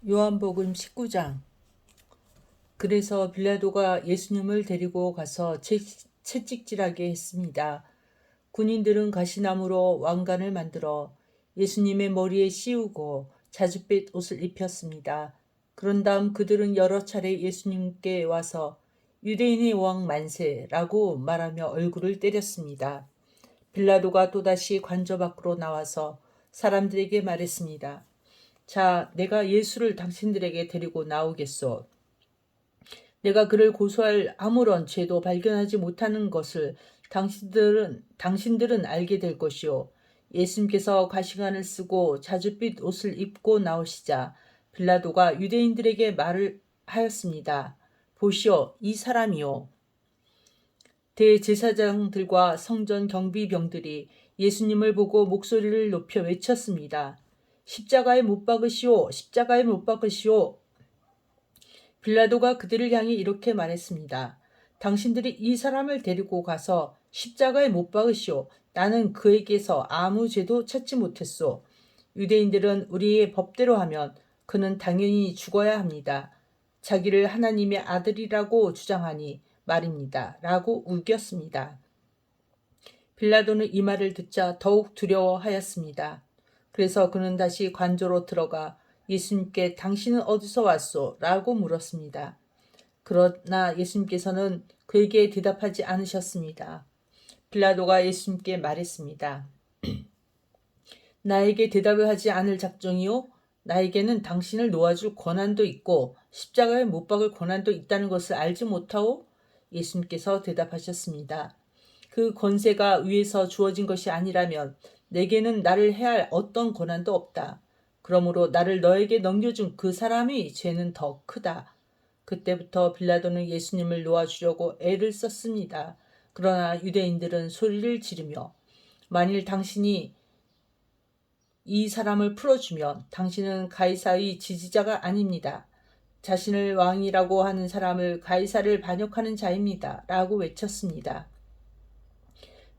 요한복음 19장. 그래서 빌라도가 예수님을 데리고 가서 채찍질하게 했습니다. 군인들은 가시나무로 왕관을 만들어 예수님의 머리에 씌우고 자줏빛 옷을 입혔습니다. 그런 다음 그들은 여러 차례 예수님께 와서 유대인의 왕 만세라고 말하며 얼굴을 때렸습니다. 빌라도가 또다시 관저 밖으로 나와서 사람들에게 말했습니다. 자, 내가 예수를 당신들에게 데리고 나오겠소. 내가 그를 고소할 아무런 죄도 발견하지 못하는 것을 당신들은 알게 될 것이요. 예수님께서 가시관을 쓰고 자줏빛 옷을 입고 나오시자 빌라도가 유대인들에게 말을 하였습니다. 보시오, 이 사람이요. 대제사장들과 성전 경비병들이 예수님을 보고 목소리를 높여 외쳤습니다. 십자가에 못 박으시오, 십자가에 못 박으시오. 빌라도가 그들을 향해 이렇게 말했습니다. 당신들이 이 사람을 데리고 가서 십자가에 못 박으시오. 나는 그에게서 아무 죄도 찾지 못했소. 유대인들은 우리의 법대로 하면 그는 당연히 죽어야 합니다. 자기를 하나님의 아들이라고 주장하니 말입니다. 라고 우겼습니다. 빌라도는 이 말을 듣자 더욱 두려워하였습니다. 그래서 그는 다시 관저로 들어가 예수님께 당신은 어디서 왔소? 라고 물었습니다. 그러나 예수님께서는 그에게 대답하지 않으셨습니다. 빌라도가 예수님께 말했습니다. 나에게 대답을 하지 않을 작정이요? 나에게는 당신을 놓아줄 권한도 있고 십자가에 못 박을 권한도 있다는 것을 알지 못하오? 예수님께서 대답하셨습니다. 그 권세가 위에서 주어진 것이 아니라면 내게는 나를 해할 어떤 권한도 없다. 그러므로 나를 너에게 넘겨준 그 사람의 죄는 더 크다. 그때부터 빌라도는 예수님을 놓아주려고 애를 썼습니다. 그러나 유대인들은 소리를 지르며 만일 당신이 이 사람을 풀어주면 당신은 가이사의 지지자가 아닙니다. 자신을 왕이라고 하는 사람을 가이사를 반역하는 자입니다. 라고 외쳤습니다.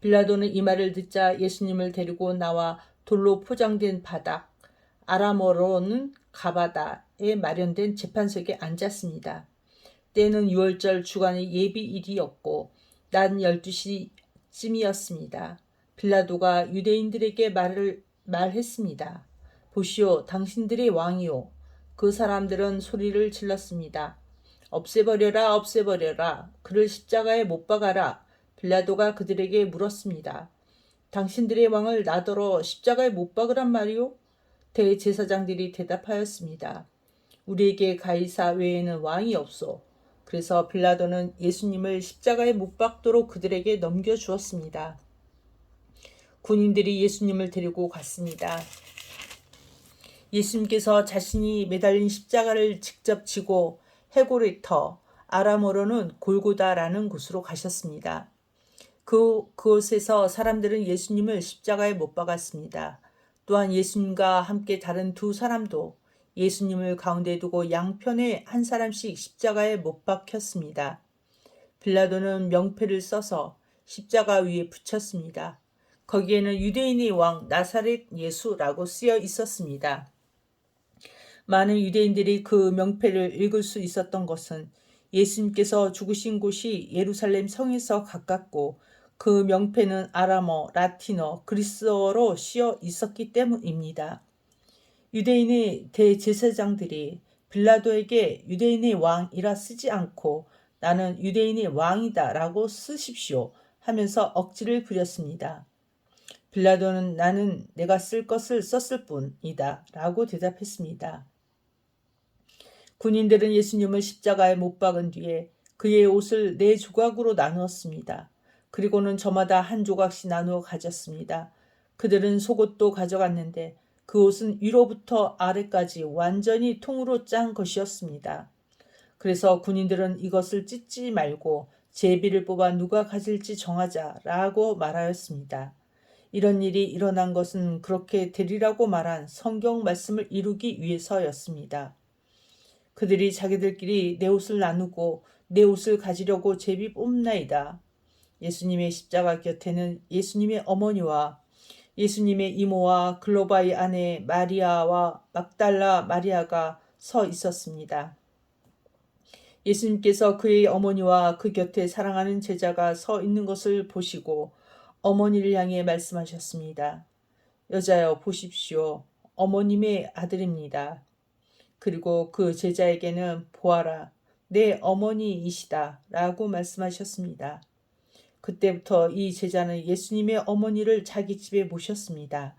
빌라도는 이 말을 듣자 예수님을 데리고 나와 돌로 포장된 바닥, 아람어로는 가바다에 마련된 재판석에 앉았습니다. 때는 6월절 주간의 예비일이었고 낮 12시쯤이었습니다. 빌라도가 유대인들에게 말했습니다. 보시오, 당신들의 왕이오. 그 사람들은 소리를 질렀습니다. 없애버려라, 없애버려라. 그를 십자가에 못 박아라. 빌라도가 그들에게 물었습니다. 당신들의 왕을 나더러 십자가에 못 박으란 말이오? 대제사장들이 대답하였습니다. 우리에게 가이사 외에는 왕이 없소. 그래서 빌라도는 예수님을 십자가에 못 박도록 그들에게 넘겨주었습니다. 군인들이 예수님을 데리고 갔습니다. 예수님께서 자신이 매달린 십자가를 직접 지고 헤고레터, 아람어로는 골고다라는 곳으로 가셨습니다. 그곳에서 사람들은 예수님을 십자가에 못 박았습니다. 또한 예수님과 함께 다른 두 사람도 예수님을 가운데 두고 양편에 한 사람씩 십자가에 못 박혔습니다. 빌라도는 명패를 써서 십자가 위에 붙였습니다. 거기에는 유대인의 왕 나사렛 예수라고 쓰여 있었습니다. 많은 유대인들이 그 명패를 읽을 수 있었던 것은 예수님께서 죽으신 곳이 예루살렘 성에서 가깝고 그 명패는 아람어, 라틴어, 그리스어로 씌어 있었기 때문입니다. 유대인의 대제사장들이 빌라도에게 유대인의 왕이라 쓰지 않고 나는 유대인의 왕이다 라고 쓰십시오 하면서 억지를 부렸습니다. 빌라도는 나는 내가 쓸 것을 썼을 뿐이다 라고 대답했습니다. 군인들은 예수님을 십자가에 못 박은 뒤에 그의 옷을 4조각으로 나누었습니다. 그리고는 저마다 한 조각씩 나누어 가졌습니다. 그들은 속옷도 가져갔는데 그 옷은 위로부터 아래까지 완전히 통으로 짠 것이었습니다. 그래서 군인들은 이것을 찢지 말고 제비를 뽑아 누가 가질지 정하자라고 말하였습니다. 이런 일이 일어난 것은 그렇게 되리라고 말한 성경 말씀을 이루기 위해서였습니다. 그들이 자기들끼리 내 옷을 나누고 내 옷을 가지려고 제비 뽑나이다. 예수님의 십자가 곁에는 예수님의 어머니와 예수님의 이모와 글로바의 아내 마리아와 막달라 마리아가 서 있었습니다. 예수님께서 그의 어머니와 그 곁에 사랑하는 제자가 서 있는 것을 보시고 어머니를 향해 말씀하셨습니다. 여자여 보십시오. 어머님의 아들입니다. 그리고 그 제자에게는 보아라, 내 어머니이시다 라고 말씀하셨습니다. 그때부터 이 제자는 예수님의 어머니를 자기 집에 모셨습니다.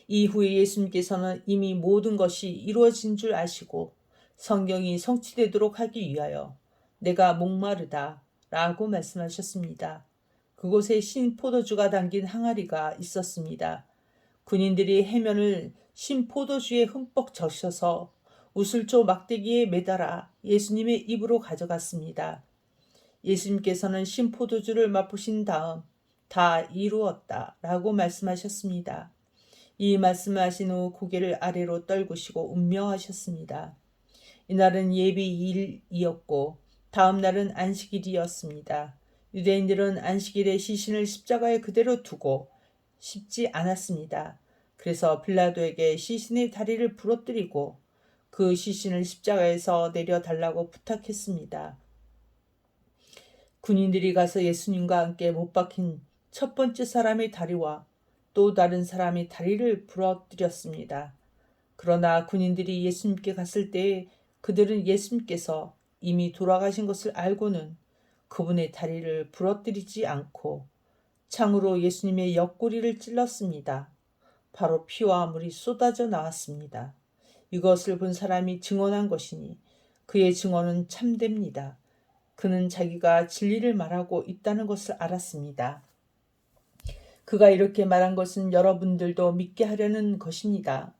이후에 예수님께서는 이미 모든 것이 이루어진 줄 아시고 성경이 성취되도록 하기 위하여 내가 목마르다 라고 말씀하셨습니다. 그곳에 신 포도주가 담긴 항아리가 있었습니다. 군인들이 해면을 신 포도주에 흠뻑 적셔서 우슬조 막대기에 매달아 예수님의 입으로 가져갔습니다. 예수님께서는 신 포도주를 맛보신 다음 다 이루었다 라고 말씀하셨습니다. 이 말씀을 하신 후 고개를 아래로 떨구시고 운명하셨습니다. 이날은 예비일이었고 다음 날은 안식일이었습니다. 유대인들은 안식일에 시신을 십자가에 그대로 두고 싶지 않았습니다. 그래서 빌라도에게 시신의 다리를 부러뜨리고 그 시신을 십자가에서 내려달라고 부탁했습니다. 군인들이 가서 예수님과 함께 못 박힌 첫 번째 사람의 다리와 또 다른 사람의 다리를 부러뜨렸습니다. 그러나 군인들이 예수님께 갔을 때 그들은 예수님께서 이미 돌아가신 것을 알고는 그분의 다리를 부러뜨리지 않고 창으로 예수님의 옆구리를 찔렀습니다. 바로 피와 물이 쏟아져 나왔습니다. 이것을 본 사람이 증언한 것이니 그의 증언은 참됩니다. 그는 자기가 진리를 말하고 있다는 것을 알았습니다. 그가 이렇게 말한 것은 여러분들도 믿게 하려는 것입니다.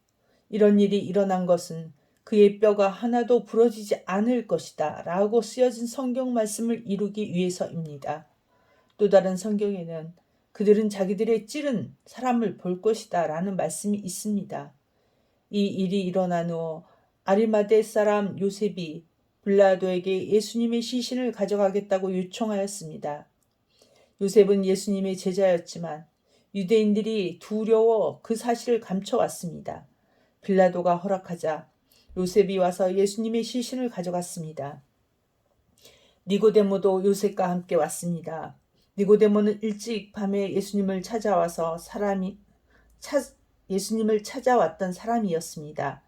이런 일이 일어난 것은 그의 뼈가 하나도 부러지지 않을 것이다 라고 쓰여진 성경 말씀을 이루기 위해서입니다. 또 다른 성경에는 그들은 자기들의 찌른 사람을 볼 것이다 라는 말씀이 있습니다. 이 일이 일어난 후 아리마대 사람 요셉이 빌라도에게 예수님의 시신을 가져가겠다고 요청하였습니다. 요셉은 예수님의 제자였지만 유대인들이 두려워 그 사실을 감춰왔습니다. 빌라도가 허락하자 요셉이 와서 예수님의 시신을 가져갔습니다. 니고데모도 요셉과 함께 왔습니다. 니고데모는 일찍 밤에 예수님을 찾아왔던 사람이었습니다.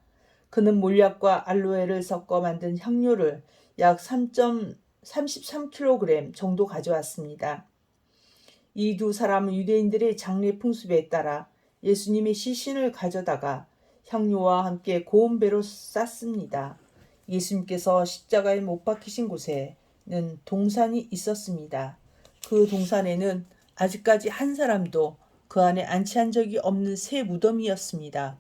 그는 몰약과 알로에를 섞어 만든 향료를 약 3.33kg 정도 가져왔습니다. 이 두 사람은 유대인들의 장례 풍습에 따라 예수님의 시신을 가져다가 향료와 함께 고운 배로 쌌습니다. 예수님께서 십자가에 못 박히신 곳에는 동산이 있었습니다. 그 동산에는 아직까지 한 사람도 그 안에 안치한 적이 없는 새 무덤이었습니다.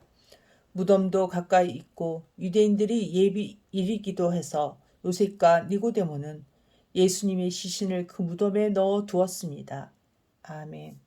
무덤도 가까이 있고 유대인들이 예비일이기도 해서 요셉과 니고데모는 예수님의 시신을 그 무덤에 넣어 두었습니다. 아멘.